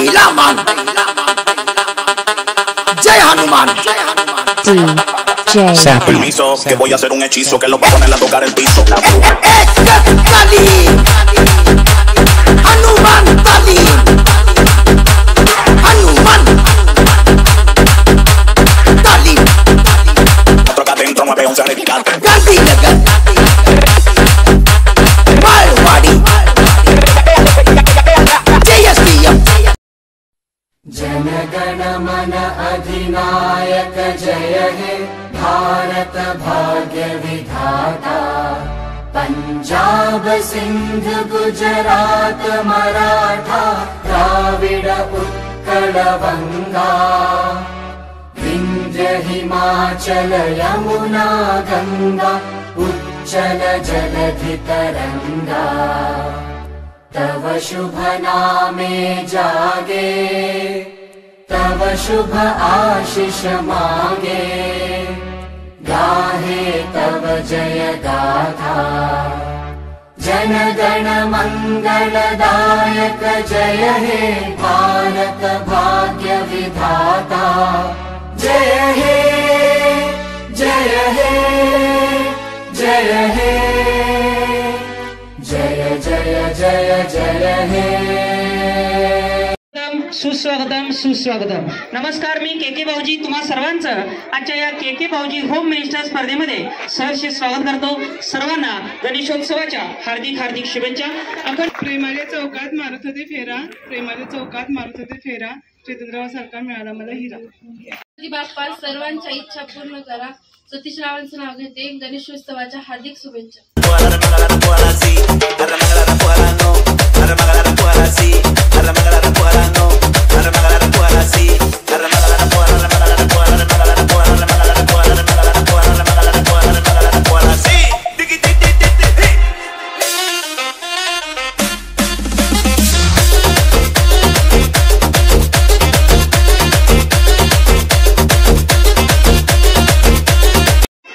Raman. Jai Hanuman. DJ. Permiso, que voy a hacer un hechizo que lo va a poner a tocar el piso. Kali. Hanuman Kali. Hanuman Kali. Otro acá adentro, 911 Alicante. Gandhi Nagar. Malwadi. JSPM. Jana Gana मन अधिनायक जय हे भारत भाग्य विधाता पंजाब सिंध गुजरात मराठा द्राविड उत्कल बंगा विंध्य हिमाचल यमुना गंगा उच्चल जलधि तरंगा तव शुभ नामे जागे तव शुभ आशीष मांगे गाहे तव जय गाथा जन गण मंगलदायक जय हे भारत भाग्य विधाता जय हे जय हे जय हे जय जय जय जय हे सुस्वागतम सुस्वागतम. नमस्कार, मी के भाऊजी तुम्हा सर्वांचं आजच्या या के भाऊजी होम मिनिस्टर स्पर्धेमध्ये सहर्ष स्वागत करतो. सर्वांना गणेशोत्सवाच्या हार्दिक हार्दिक शुभेच्छा. आपण प्रेमाच्या चौकात मारत होते फेरा, प्रेमाच्या चौकात मारत होते फेरा, चैतन्यराव सारखा मिळाला मला हिरा. बाप्पा सर्वांच्या इच्छा पूर्ण करा. सतीश रावांचं नाव घेते. गणेशोत्सवाच्या हार्दिक शुभेच्छा.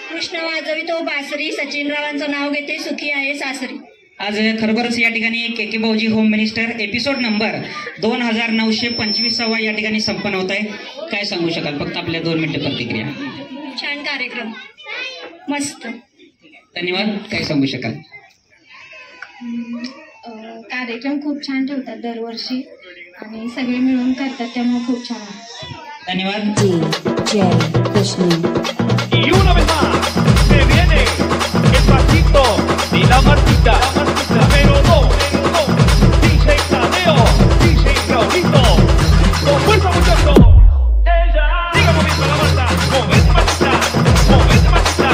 कृष्ण वाजवितो बासरी. सचिन रावांचं नाव घेते. सुखी आहे सासरी. आज खरोखरच या ठिकाणी के भाऊजी होम मिनिस्टर एपिसोड नंबर 2925 या ठिकाणी संपन्न होत आहे. काय सांगू शकाल? फक्त आपल्या 2 मिनिटं प्रतिक्रिया. छान कार्यक्रम, मस्त. धन्यवाद. काय सांगू शकाल? कार्यक्रम खूप छान ठेवतात दरवर्षी आणि सगळे मिळून करतात, त्यामुळे खूप छान आहे. धन्यवाद. DJ Krishna. Y una vez más se viene el pasito de la Martita, pero no, dice Tadeo, dice Raulito, con fuerza muchachos. Siga moviendo la Marta, movete Martita, movete Martita,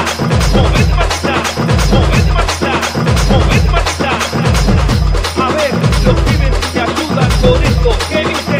movete Martita, movete Martita, movete Martita. A ver, los pibes te ayudan con esto, ¿qué dice?